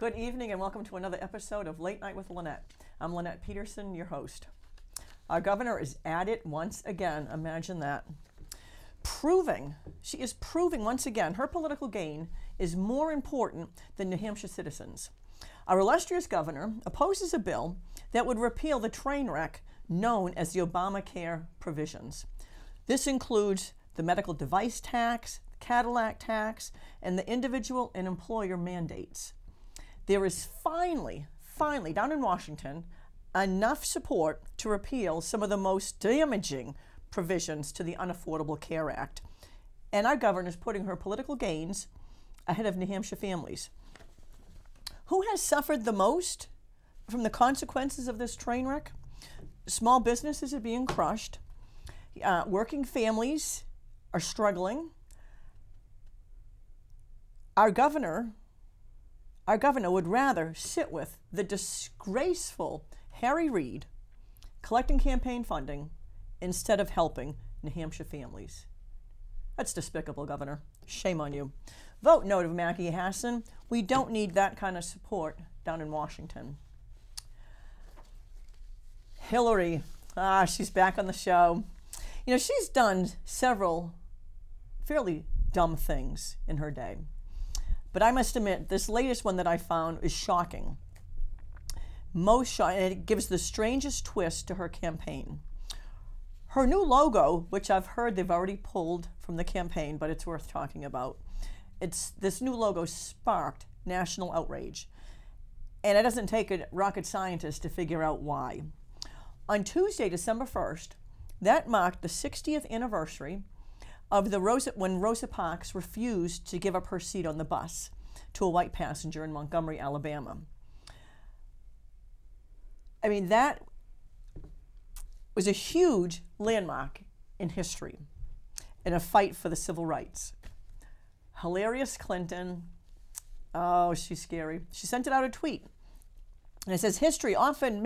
Good evening and welcome to another episode of Late Night with Lenette. I'm Lenette Peterson, your host. Our governor is at it once again. Imagine that. She is proving once again her political gain is more important than New Hampshire citizens. Our illustrious governor opposes a bill that would repeal the train wreck known as the Obamacare provisions. This includes the medical device tax, Cadillac tax, and the individual and employer mandates. There is finally, down in Washington, enough support to repeal some of the most damaging provisions to the Unaffordable Care Act. And our governor is putting her political gains ahead of New Hampshire families. Who has suffered the most from the consequences of this train wreck? Small businesses are being crushed. Working families are struggling. Our governor would rather sit with the disgraceful Harry Reid collecting campaign funding instead of helping New Hampshire families. That's despicable, Governor. Shame on you. Vote no to Mackie Hassan. We don't need that kind of support down in Washington. Hillary, she's back on the show. You know, she's done several fairly dumb things in her day. But I must admit, this latest one that I found is shocking. Most shocking, and it gives the strangest twist to her campaign. Her new logo, which I've heard they've already pulled from the campaign, but it's worth talking about. This new logo sparked national outrage. And it doesn't take a rocket scientist to figure out why. On Tuesday, December 1st, that marked the 60th anniversary of when Rosa Parks refused to give up her seat on the bus to a white passenger in Montgomery, Alabama. I mean, that was a huge landmark in history in a fight for the civil rights. Hilarious Clinton, oh, she's scary. She sent it out a tweet, and it says, history often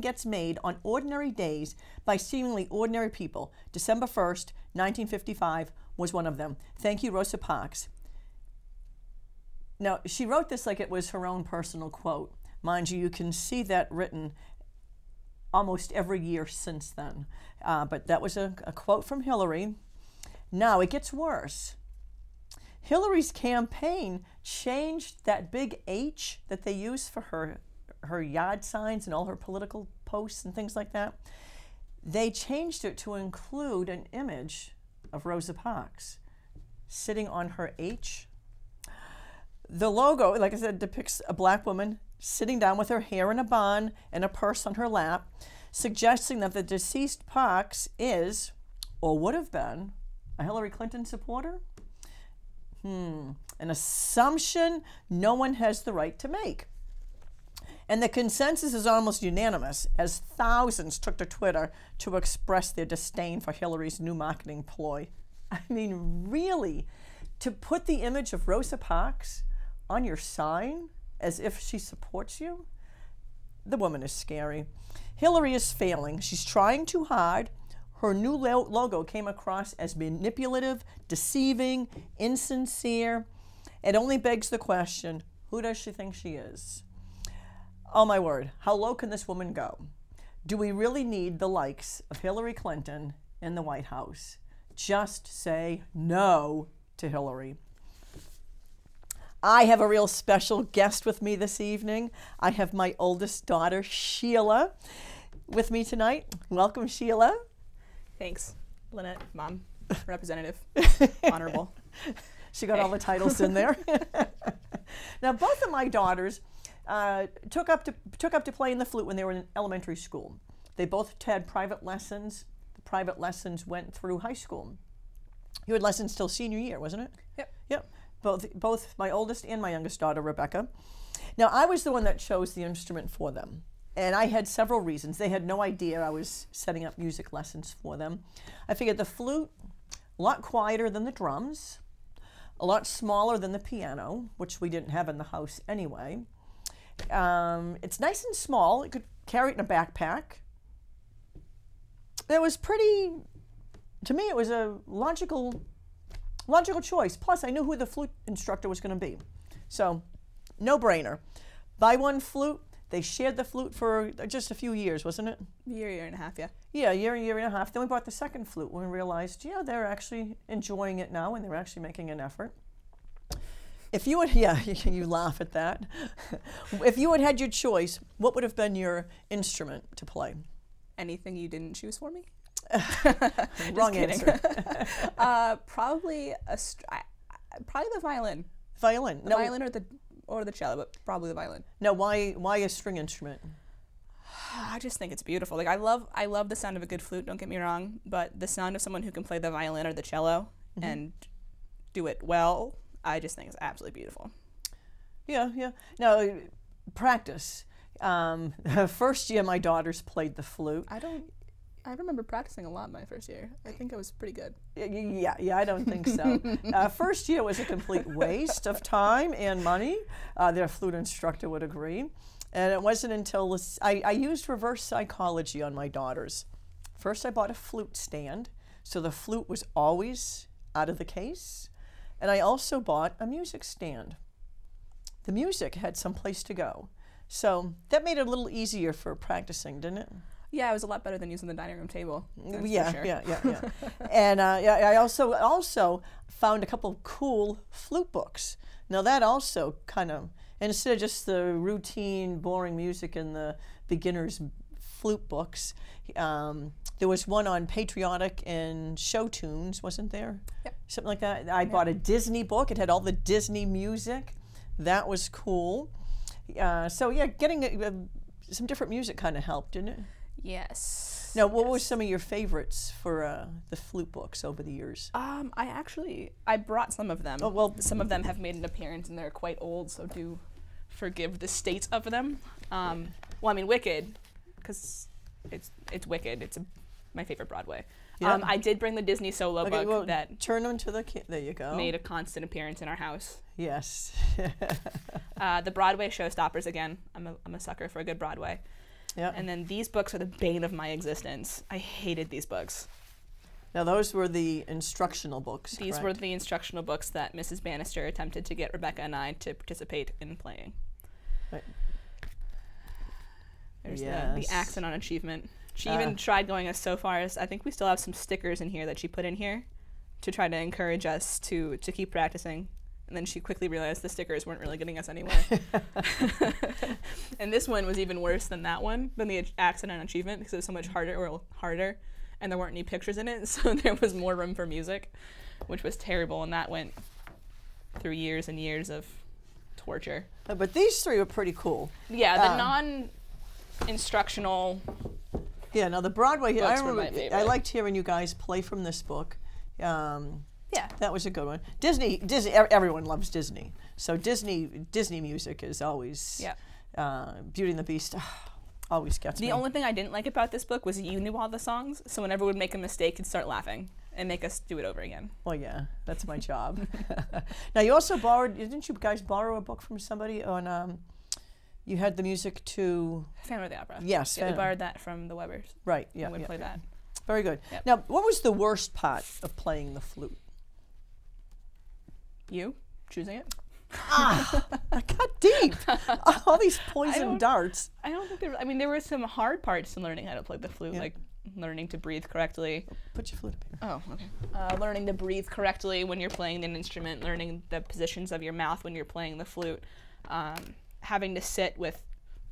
gets made on ordinary days by seemingly ordinary people. December 1st, 1955 was one of them. Thank you, Rosa Parks. Now, she wrote this like it was her own personal quote. Mind you, you can see that written almost every year since then. But that was a quote from Hillary. Now, it gets worse. Hillary's campaign changed that big H that they use for her yard signs and all her political posts and things like that. They changed it to include an image of Rosa Parks sitting on her H. The logo, like I said, depicts a black woman sitting down with her hair in a bun and a purse on her lap, suggesting that the deceased Parks is, or would have been, a Hillary Clinton supporter? An assumption no one has the right to make. And the consensus is almost unanimous, as thousands took to Twitter to express their disdain for Hillary's new marketing ploy. I mean, really? To put the image of Rosa Parks on your sign as if she supports you? The woman is scary. Hillary is failing. She's trying too hard. Her new logo came across as manipulative, deceiving, insincere. It only begs the question, who does she think she is? Oh my word, how low can this woman go? Do we really need the likes of Hillary Clinton in the White House? Just say no to Hillary. I have a real special guest with me this evening. I have my oldest daughter, Sheila, with me tonight. Welcome, Sheila. Thanks, Lenette, Mom, Representative, Honorable. She got all the titles in there. Now, both of my daughters took up to playing the flute when they were in elementary school. They both had private lessons. The private lessons went through high school. You had lessons till senior year, wasn't it? Yep. Yep. Both my oldest and my youngest daughter, Rebecca. Now, I was the one that chose the instrument for them. And I had several reasons. They had no idea I was setting up music lessons for them. I figured the flute, a lot quieter than the drums, a lot smaller than the piano, which we didn't have in the house anyway. It's nice and small. You could carry it in a backpack. It was pretty, to me, it was a logical choice. Plus, I knew who the flute instructor was going to be. So, no-brainer. Buy one flute. They shared the flute for just a few years, wasn't it? Year and a half, yeah. Yeah, year and a half. Then we bought the second flute when we realized, yeah, they're actually enjoying it now and they're actually making an effort. If you had, yeah, you laugh at that. If you had had your choice, what would have been your instrument to play? Anything you didn't choose for me? Wrong answer. Probably probably the violin. Violin. The violin or the cello, but probably the violin. Now, why a string instrument? I just think it's beautiful. Like I love the sound of a good flute, don't get me wrong, but the sound of someone who can play the violin or the cello and do it well, I just think it's absolutely beautiful. Yeah. Now, practice. First year my daughters played the flute. I remember practicing a lot my first year. I think I was pretty good. Yeah, I don't think so. First year was a complete waste of time and money. Their flute instructor would agree. And it wasn't until I used reverse psychology on my daughters. First I bought a flute stand, so the flute was always out of the case. And I also bought a music stand. The music had some place to go. So that made it a little easier for practicing, didn't it? Yeah, it was a lot better than using the dining room table. Yeah, sure. yeah. And I also found a couple of cool flute books. Now that also kind of, instead of just the routine, boring music in the beginner's flute books, there was one on patriotic and show tunes, wasn't there? Yep. Something like that. I bought a Disney book. It had all the Disney music. That was cool. So yeah, getting some different music kind of helped, didn't it? Yes. Now, what were some of your favorites for the flute books over the years? I brought some of them. Oh, well, some of them have made an appearance and they're quite old, so do forgive the state of them. Well, I mean, Wicked, because it's Wicked. It's my favorite Broadway. Yeah. I did bring the Disney solo book that turn them to the there you go. Made a constant appearance in our house. Yes. The Broadway showstoppers again. I'm a sucker for a good Broadway. Yeah. And then these books are the bane of my existence. I hated these books. Now those were the instructional books. These were the instructional books that Mrs. Bannister attempted to get Rebecca and I to participate in playing. Right. There's the accent on achievement. She even tried going as so far as, I think we still have some stickers in here that she put in here to try to encourage us to keep practicing. And then she quickly realized the stickers weren't really getting us anywhere. And this one was even worse than that one, than the accent on achievement, because it was so much harder, and there weren't any pictures in it, so there was more room for music, which was terrible, and that went through years and years of torture. But these three were pretty cool. Yeah, the non-instructional. Yeah, now the Broadway. I remember. My favorite. I liked hearing you guys play from this book. Yeah, that was a good one. Disney. Everyone loves Disney. So Disney music is always. Yeah. Beauty and the Beast. Always gets me. The only thing I didn't like about this book was you knew all the songs, so whenever we'd make a mistake, you'd start laughing and make us do it over again. Well, yeah, that's my job. Now, you also didn't you guys borrow a book from somebody on, you had the music to... Phantom of the Opera. Yes. Yeah, we borrowed that from the Webbers. Right, yeah. And we'd play that. Very good. Yep. Now, what was the worst part of playing the flute? You choosing it? I got deep. All these poison darts. I don't think there were some hard parts to learning how to play the flute, like learning to breathe correctly. Put your flute up here. Oh, okay. Learning to breathe correctly when you're playing an instrument, learning the positions of your mouth when you're playing the flute, having to sit with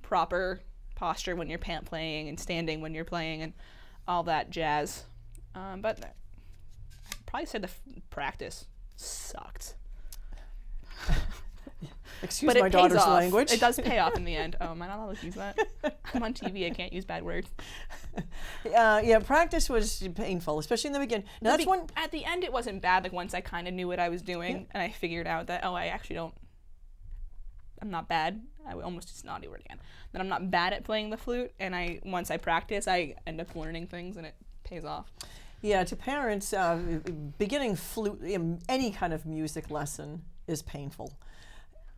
proper posture when you're playing and standing when you're playing and all that jazz. But I'd probably say the practice sucked. Excuse my daughter's language. It does pay off in the end. Oh, am I not allowed to use that? I'm on TV. I can't use bad words. Yeah, practice was painful, especially in the beginning. Now, at the end, it wasn't bad. Like once I kind of knew what I was doing, and I figured out that I actually don't. I'm not bad. I almost just naughty word again. That I'm not bad at playing the flute, and once I practice, I end up learning things, and it pays off. Yeah, to parents, beginning flute, any kind of music lesson is painful.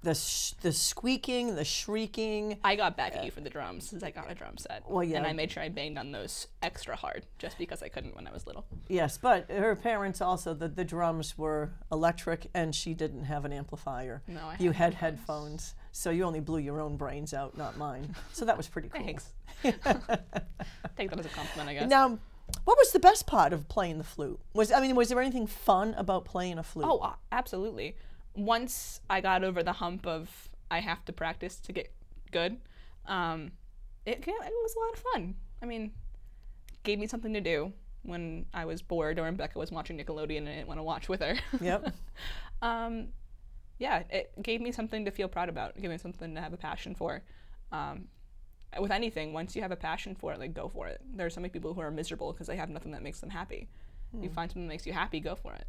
The squeaking, the shrieking. I got back at you for the drums because I got a drum set. Well, yeah. And I made sure I banged on those extra hard just because I couldn't when I was little. Yes, but her parents also, the drums were electric and she didn't have an amplifier. No, You had headphones. So you only blew your own brains out, not mine. So that was pretty cool. Thanks. Take that as a compliment, I guess. Now, what was the best part of playing the flute? Was there anything fun about playing a flute? Oh, absolutely. Once I got over the hump of I have to practice to get good, it was a lot of fun. I mean, gave me something to do when I was bored or when Becca was watching Nickelodeon and I didn't want to watch with her. Yep. Yeah, it gave me something to feel proud about. It gave me something to have a passion for. With anything, once you have a passion for it, like, go for it. There are so many people who are miserable because they have nothing that makes them happy. You find something that makes you happy, go for it.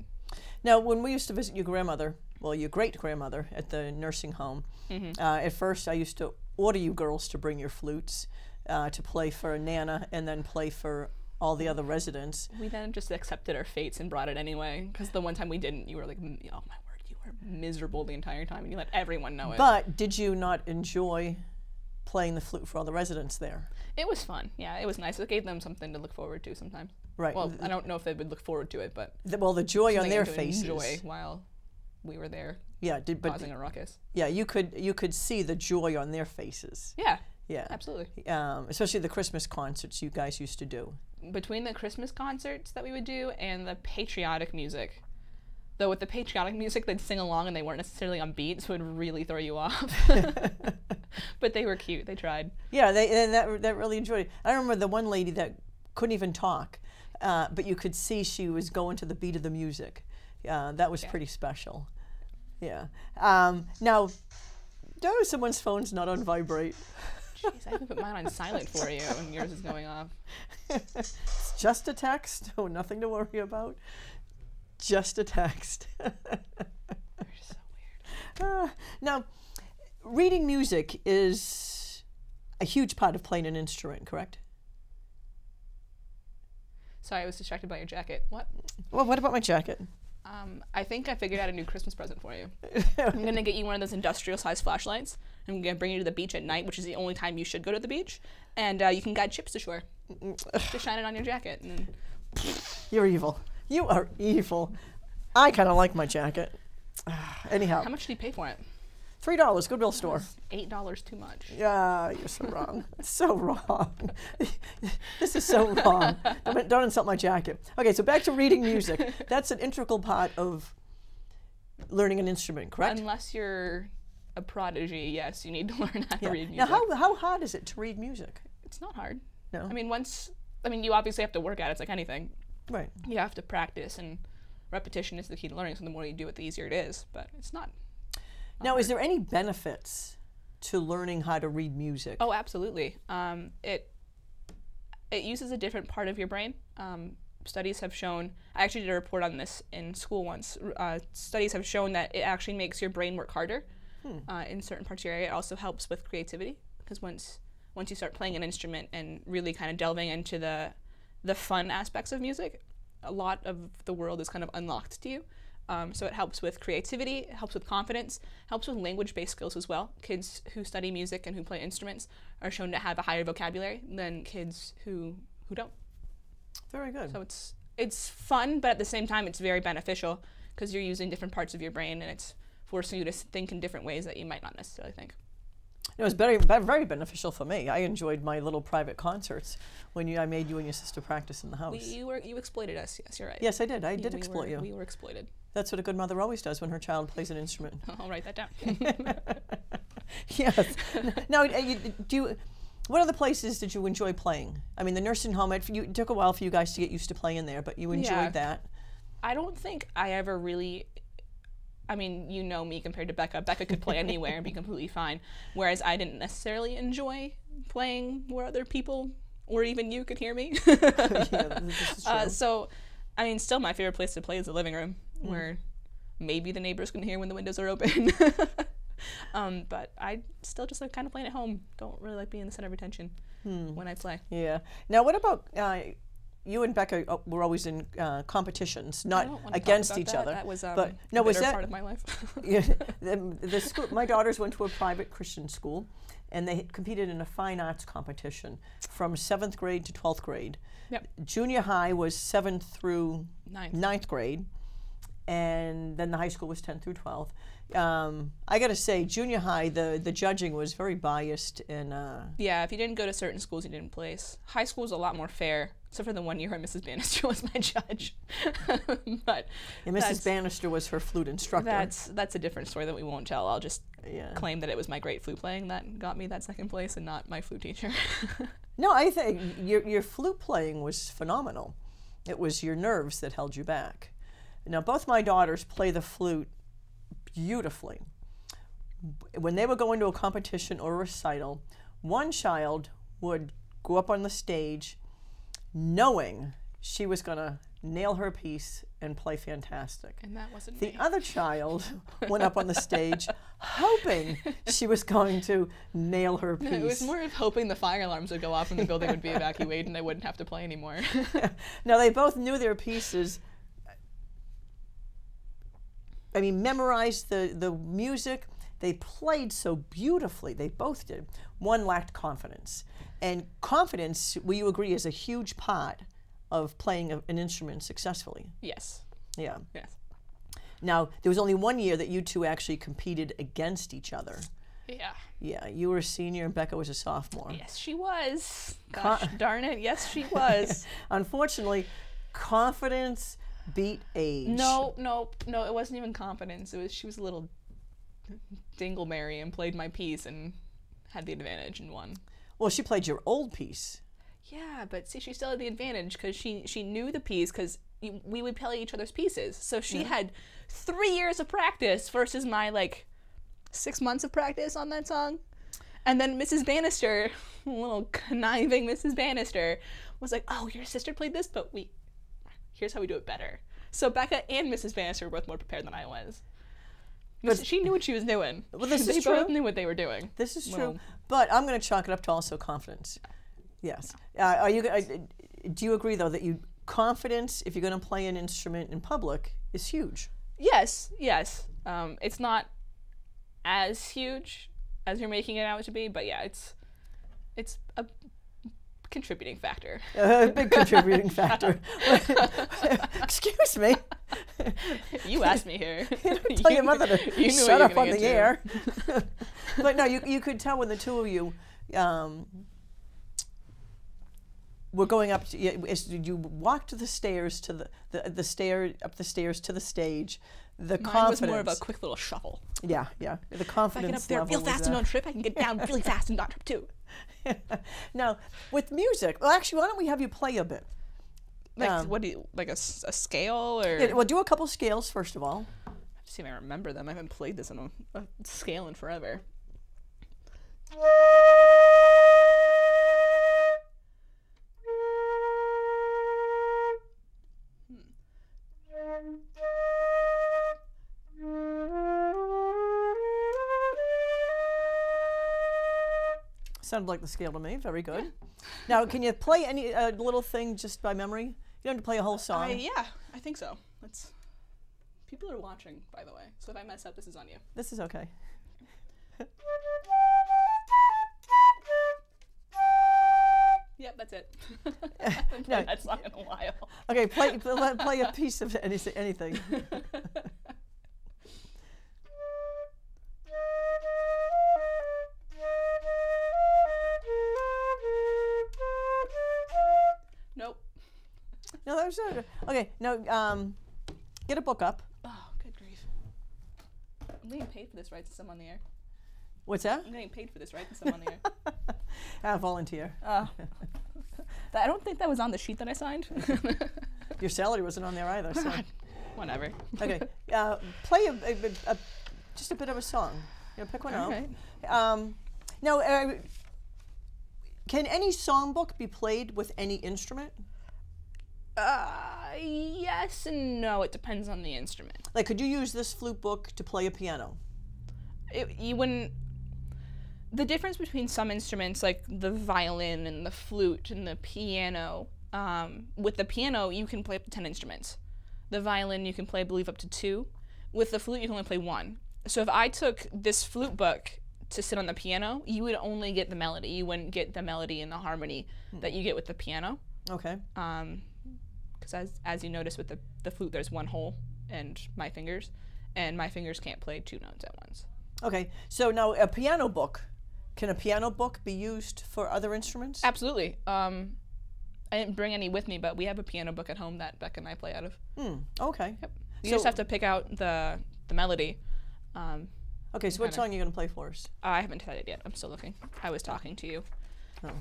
Now, when we used to visit your great-grandmother at the nursing home, at first I used to order you girls to bring your flutes to play for Nana and then play for all the other residents. We then just accepted our fates and brought it anyway, because the one time we didn't, you were like, oh my word, you were miserable the entire time, and you let everyone know it. But did you not enjoy playing the flute for all the residents there? It was fun. Yeah, it was nice. It gave them something to look forward to sometimes. Right. Well, I don't know if they would look forward to it, but the joy on their faces. Enjoy while we were there. Yeah, causing a ruckus. Yeah, you could see the joy on their faces. Yeah. Yeah. Absolutely. Especially the Christmas concerts you guys used to do. Between the Christmas concerts that we would do and the patriotic music, though with the patriotic music they'd sing along and they weren't necessarily on beat, so it would really throw you off. But they were cute. They tried. Yeah, that really enjoyed it. I remember the one lady that couldn't even talk, but you could see she was going to the beat of the music. That was pretty special. Yeah. Now, no, someone's phone's not on vibrate. Jeez, I even put mine on silent for you and yours is going off. It's just a text. Oh, nothing to worry about. Just a text. You're so weird. Now, reading music is a huge part of playing an instrument, correct? Sorry, I was distracted by your jacket. What? Well, what about my jacket? I think I figured out a new Christmas present for you. I'm going to get you one of those industrial-sized flashlights. I'm going to bring you to the beach at night, which is the only time you should go to the beach. And you can guide ships to shore. Just shine it on your jacket. And You're evil. You are evil. I kind of like my jacket. Anyhow. How much did you pay for it? $3, Goodwill store. $8 too much. Yeah, you're so wrong. So wrong. This is so wrong. Don't insult my jacket. Okay, so back to reading music. That's an integral part of learning an instrument, correct? Unless you're a prodigy, yes, you need to learn how to read music. Now, how hard is it to read music? It's not hard. No. I mean, you obviously have to work at it. It's like anything. Right. You have to practice, and repetition is the key to learning. So the more you do it, the easier it is. But it's not. Now, is there any benefits to learning how to read music? Oh, absolutely. It uses a different part of your brain. Studies have shown, I actually did a report on this in school once, studies have shown that it actually makes your brain work harder in certain parts of your area. It also helps with creativity, because once you start playing an instrument and really kind of delving into the fun aspects of music, a lot of the world is kind of unlocked to you. So it helps with creativity, it helps with confidence, helps with language-based skills as well. Kids who study music and who play instruments are shown to have a higher vocabulary than kids who don't. Very good. So it's fun, but at the same time it's very beneficial because you're using different parts of your brain and it's forcing you to think in different ways that you might not necessarily think. It was very, very beneficial for me. I enjoyed my little private concerts when I made you and your sister practice in the house. You exploited us. Yes, you're right. Yes, I did. I did exploit you. We were exploited. That's what a good mother always does when her child plays an instrument. I'll write that down. Yes. Now, what other places did you enjoy playing? I mean, the nursing home, it took a while for you guys to get used to playing there, but you enjoyed that. I don't think I ever really... I mean, you know me compared to Becca. Becca could play anywhere and be completely fine, whereas I didn't necessarily enjoy playing where other people or even you could hear me. Yeah, this is true. So, I mean, still my favorite place to play is the living room, where maybe the neighbors can hear when the windows are open. But I still just like kind of playing at home. Don't really like being the center of attention when I play. Yeah. Now, what about... you and Becca were always in competitions, not against each other. That was but no, was that part of my life? Yeah, the school, my daughters went to a private Christian school, and they competed in a fine arts competition from 7th grade to 12th grade. Yep. Junior high was 7th through 9th grade, and then the high school was 10 through 12. I got to say, junior high, the judging was very biased. Yeah, if you didn't go to certain schools, you didn't place. High school was a lot more fair, except for the 1 year where Mrs. Bannister was my judge. But Mrs. Bannister was her flute instructor. That's a different story that we won't tell. I'll just claim that it was my great flute playing that got me that second place and not my flute teacher. No, I think your flute playing was phenomenal. It was your nerves that held you back. Now, both my daughters play the flute beautifully. When they would go into a competition or a recital, one child would go up on the stage knowing she was going to nail her piece and play fantastic. And that wasn't the me. other child went up on the stage hoping she was going to nail her piece. No, it was more of hoping the fire alarms would go off and the building would be evacuated and I wouldn't have to play anymore. Now, they both knew their pieces. I mean, memorized the music. They played so beautifully. They both did. One lacked confidence. And confidence, will you agree, is a huge part of playing an instrument successfully? Yes. Yeah. Yes. Now, there was only 1 year that you two actually competed against each other. Yeah. Yeah, you were a senior and Becca was a sophomore. Yes, she was. Gosh darn it. Yes, she was. Unfortunately, confidence beat age. No, it wasn't even confidence. It was she was a little dingleberry and played my piece and had the advantage and won. Well, she played your old piece. Yeah, but see, she still had the advantage because she knew the piece because we would play each other's pieces. So she had 3 years of practice versus my 6 months of practice on that song. And then Mrs. Bannister, little conniving Mrs. Bannister, was like, "Oh, your sister played this, but here's how we do it better." So Becca and Mrs. Bannister were both more prepared than I was. But she knew what she was doing. Well, this they is true. both knew what they were doing. This is true. But I'm going to chalk it up to also confidence. Yes. Do you agree, though, that confidence, if you're going to play an instrument in public, is huge? Yes. It's not as huge as you're making it out to be, but yeah, it's a contributing factor. A big contributing factor. Excuse me. You asked me here. Tell your mother to shut up on the air. But no, you could tell when the two of you were going up. You walked the stairs to the stair up the stairs to the stage. The Mine confidence was more of a quick little shuffle. Yeah. The confidence. If I get up there real fast and don't trip, I can get down really fast and not trip too. Now, with music, well, actually, why don't we have you play a bit? What do you a scale or? Yeah, well, do a couple scales first of all. I have to see if I remember them. I haven't played this on a scale in forever. Sounded like the scale to me. Very good. Yeah. Now, can you play any little thing just by memory? You don't have to play a whole song. Yeah, I think so. People are watching, by the way. So if I mess up, this is on you. This is okay. Yep, that's it. I haven't played that song in a while. Okay, play a piece of anything. Nope. No, that was okay. Now, get a book up. Oh, good grief! I'm getting paid for this, right? Since I'm on the air. What's that? I'm getting paid for this, right? Since I'm on the air. Volunteer. I don't think that was on the sheet that I signed. Your salary wasn't on there either. So. Whatever. Okay. Play just a bit of a song. Pick one out. Right. Now, can any songbook be played with any instrument? Yes and no. It depends on the instrument. Like, could you use this flute book to play a piano? You wouldn't. The difference between some instruments, like the violin and the flute and the piano, with the piano, you can play up to 10 instruments. The violin, you can play, I believe, up to 2. With the flute, you can only play 1. So if I took this flute book to sit on the piano, you would only get the melody. You wouldn't get the melody and the harmony that you get with the piano. Okay. Because as you notice with the flute, there's one hole and my fingers, and my fingers can't play 2 notes at once. Okay, so now a piano book. Can a piano book be used for other instruments? Absolutely. I didn't bring any with me, but we have a piano book at home that Becca and I play out of. Okay. Yep. You just have to pick out the melody. Okay, so what song are you going to play for us? I haven't decided yet. I'm still looking. I was talking to you.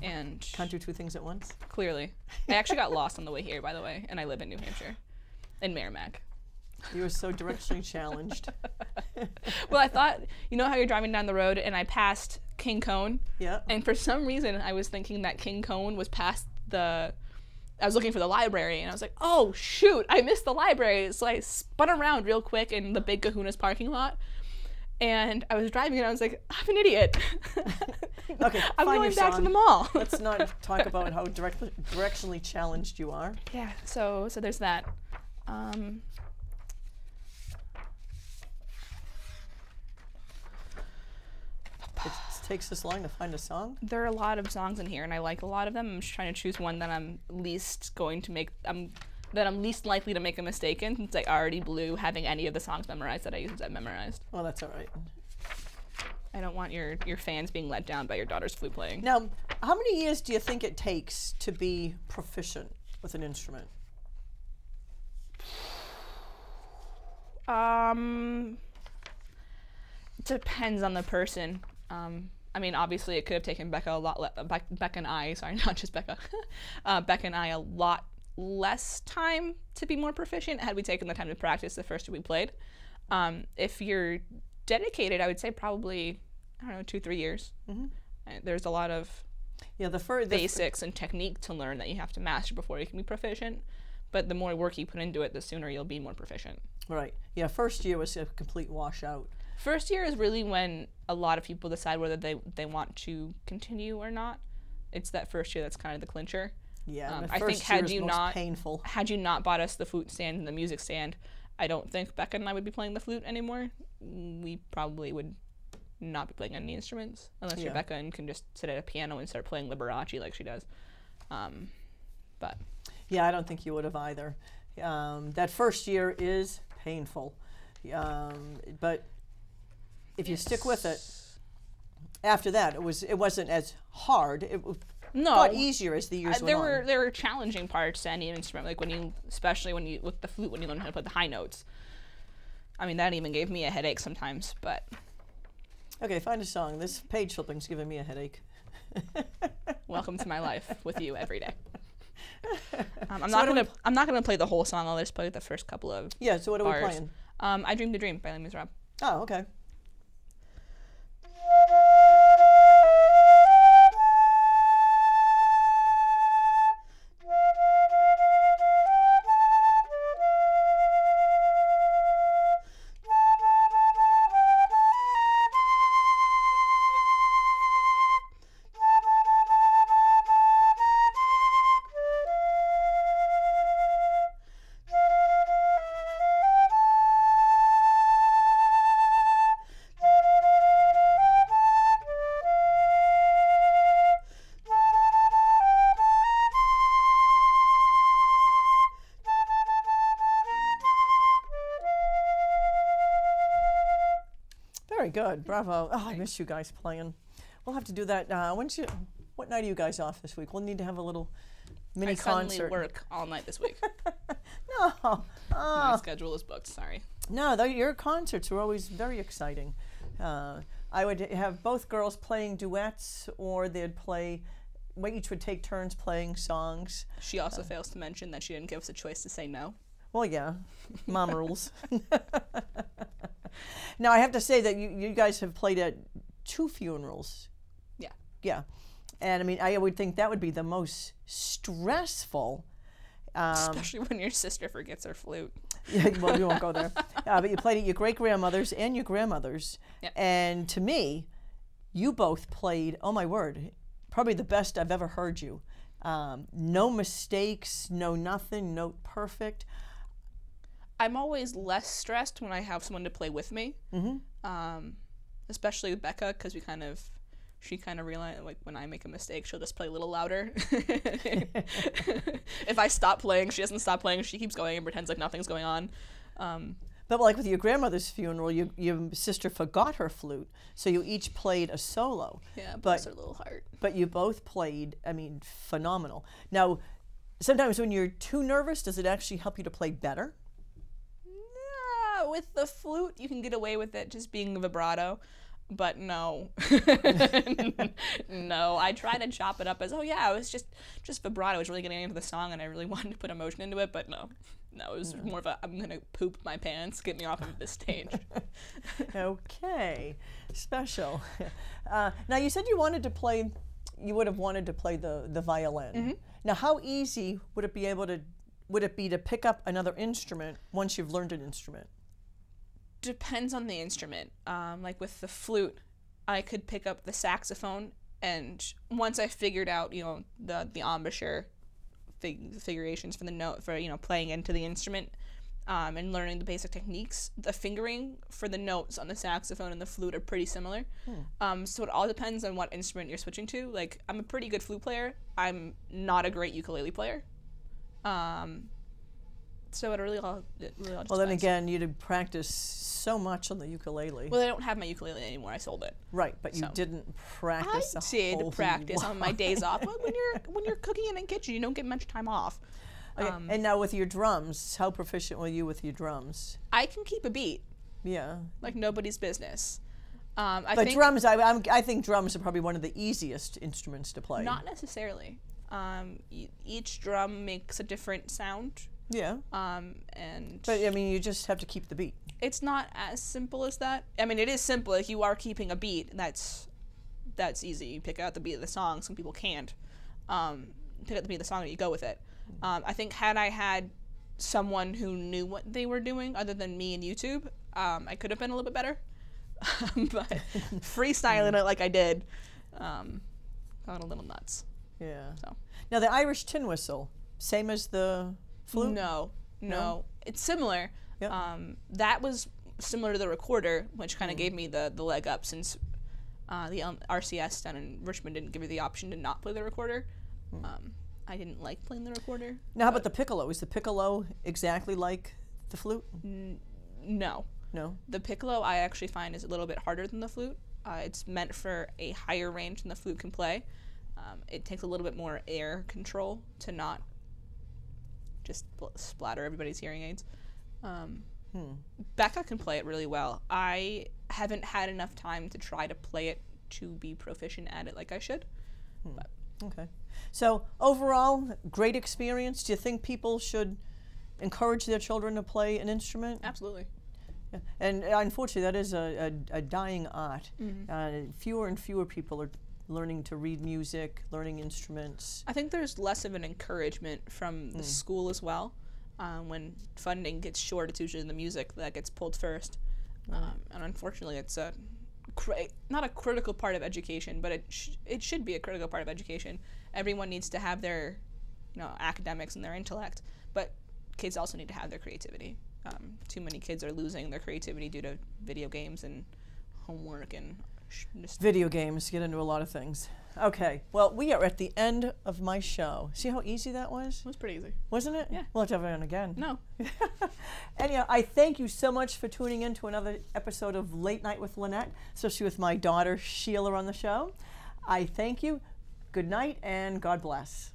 And Can't do 2 things at once? clearly. I actually got lost on the way here, by the way, and I live in New Hampshire, in Merrimack. You were so directionally challenged. Well, I thought, you know how you're driving down the road and I passed King Cone? Yeah. And for some reason, I was thinking that King Cone was past I was looking for the library, and I was like, oh, shoot, I missed the library. So I spun around real quick in the Big Kahuna's parking lot, and I was driving, and I was like, I'm an idiot. Okay, I'm find going your back song. to the mall. Let's not talk about how directionally challenged you are. Yeah, so there's that. It takes this long to find a song? There are a lot of songs in here, and I like a lot of them. I'm just trying to choose one that I'm least likely to make a mistake in, since I already blew having any of the songs memorized that I used I've memorized. Well, that's all right. I don't want your fans being let down by your daughter's flute playing. Now, how many years do you think it takes to be proficient with an instrument? Depends on the person. I mean, obviously, it could have taken Becca Becca and I, sorry, not just Becca, Becca and I a lot less time to be more proficient had we taken the time to practice the first 2 we played. If you're dedicated, I would say probably, I don't know, 2-3 years. There's a lot of basics and technique to learn that you have to master before you can be proficient. But the more work you put into it, the sooner you'll be more proficient. Right. Yeah, first year was a complete washout. First year is really when a lot of people decide whether they want to continue or not. It's that first year that's kind of the clincher. Yeah, I think had you not bought us the flute stand and the music stand, I don't think Becca and I would be playing the flute anymore. We probably would not be playing any instruments unless you're Becca and can just sit at a piano and start playing Liberace like she does. But yeah, I don't think you would have either. That first year is painful, but if you stick with it, after that it wasn't as hard. It got easier as the years went on. There were challenging parts to any instrument, like especially with the flute, when you learn how to put the high notes. I mean, that even gave me a headache sometimes. But okay, find a song. This page flipping's giving me a headache. Welcome to my life with you every day. I'm not gonna play the whole song. I'll just play the first couple of So what are bars. we playing? I Dreamed a Dream by Les Miserables. Oh, okay. Very good, bravo. Oh, I miss you guys playing. We'll have to do that. What night are you guys off this week? We'll need to have a little mini concert. I suddenly work all night this week. No. My schedule is booked, sorry. No, your concerts are always very exciting. I would have both girls playing duets, or they'd play, each would take turns playing songs. She also fails to mention that she didn't give us a choice to say no. Well, yeah, mom rules. Now, I have to say that you guys have played at 2 funerals. Yeah. Yeah. And I mean, I would think that would be the most stressful. Especially when your sister forgets her flute. Yeah, well, we won't go there. But you played at your great-grandmother's and your grandmother's. Yep. And to me, you both played, oh my word, probably the best I've ever heard you. No mistakes, no nothing, note perfect. I'm always less stressed when I have someone to play with me. Especially with Becca, because she kind of realized, like, when I make a mistake, she'll just play a little louder. If I stop playing, she doesn't stop playing. She keeps going and pretends like nothing's going on. But like with your grandmother's funeral, your sister forgot her flute, so you each played a solo. Yeah, but bless her little heart. But you both played, I mean, phenomenal. Now, sometimes when you're too nervous, does it actually help you to play better? Yeah, with the flute, you can get away with it just being vibrato. But no, no, I try to chop it up as, oh yeah, it was just vibrato. I was really getting into the song and I really wanted to put emotion into it, but no, it was more of a, I'm going to poop my pants, get me off of this stage. Okay, special. Now you said you would have wanted to play the violin. Mm-hmm. Now how easy would it be to pick up another instrument once you've learned an instrument? Depends on the instrument. Like with the flute, I could pick up the saxophone, and once I figured out, the embouchure figurations for the note, for playing into the instrument, and learning the basic techniques, the fingering for the notes on the saxophone and the flute are pretty similar. So it all depends on what instrument you're switching to. Like, I'm a pretty good flute player. I'm not a great ukulele player. So it really all just Well, then depends. again, you'd practice so much on the ukulele. Well, I don't have my ukulele anymore. I sold it. Right, but you didn't practice. I did practice on my days off. Well, when you're cooking in the kitchen, you don't get much time off. Okay. And now with your drums, how proficient were you with your drums? I can keep a beat Yeah. like nobody's business. But drums, I think drums are probably one of the easiest instruments to play. Not necessarily. Each drum makes a different sound. Yeah. And But I mean, you just have to keep the beat. it's not as simple as that. I mean, it is simple. If you are keeping a beat, that's easy. You pick out the beat of the song. Some people can't. Pick out the beat of the song and you go with it. I think had I had someone who knew what they were doing other than me and YouTube, I could have been a little bit better. But freestyling it like I did, got a little nuts. Yeah. So. Now the Irish tin whistle, same as the flute? No. It's similar. Yep. That was similar to the recorder, which kind of gave me the leg up, since the RCS down in Richmond didn't give me the option to not play the recorder. I didn't like playing the recorder. Now how about the piccolo? Is the piccolo exactly like the flute? No. No. The piccolo I actually find is a little bit harder than the flute. It's meant for a higher range than the flute can play. It takes a little bit more air control to not just splatter everybody's hearing aids. Becca can play it really well. I haven't had enough time to try to play it to be proficient at it like I should. But. Okay. So overall, great experience. Do you think people should encourage their children to play an instrument? Absolutely. Yeah. And unfortunately, that is a dying art. Fewer and fewer people are learning to read music, learning instruments. I think there's less of an encouragement from the school as well. When funding gets short, it's usually the music that gets pulled first. And unfortunately, it's not a critical part of education, but it should be a critical part of education. Everyone needs to have their academics and their intellect, but kids also need to have their creativity. Too many kids are losing their creativity due to video games and homework and just video games get into a lot of things. Okay, well, we are at the end of my show. See how easy that was? It was pretty easy. Wasn't it? Yeah. We'll have to have it on again. No. Anyhow, I thank you so much for tuning in to another episode of Late Night with Lenette, especially with my daughter Sheila on the show. I thank you. Good night and God bless.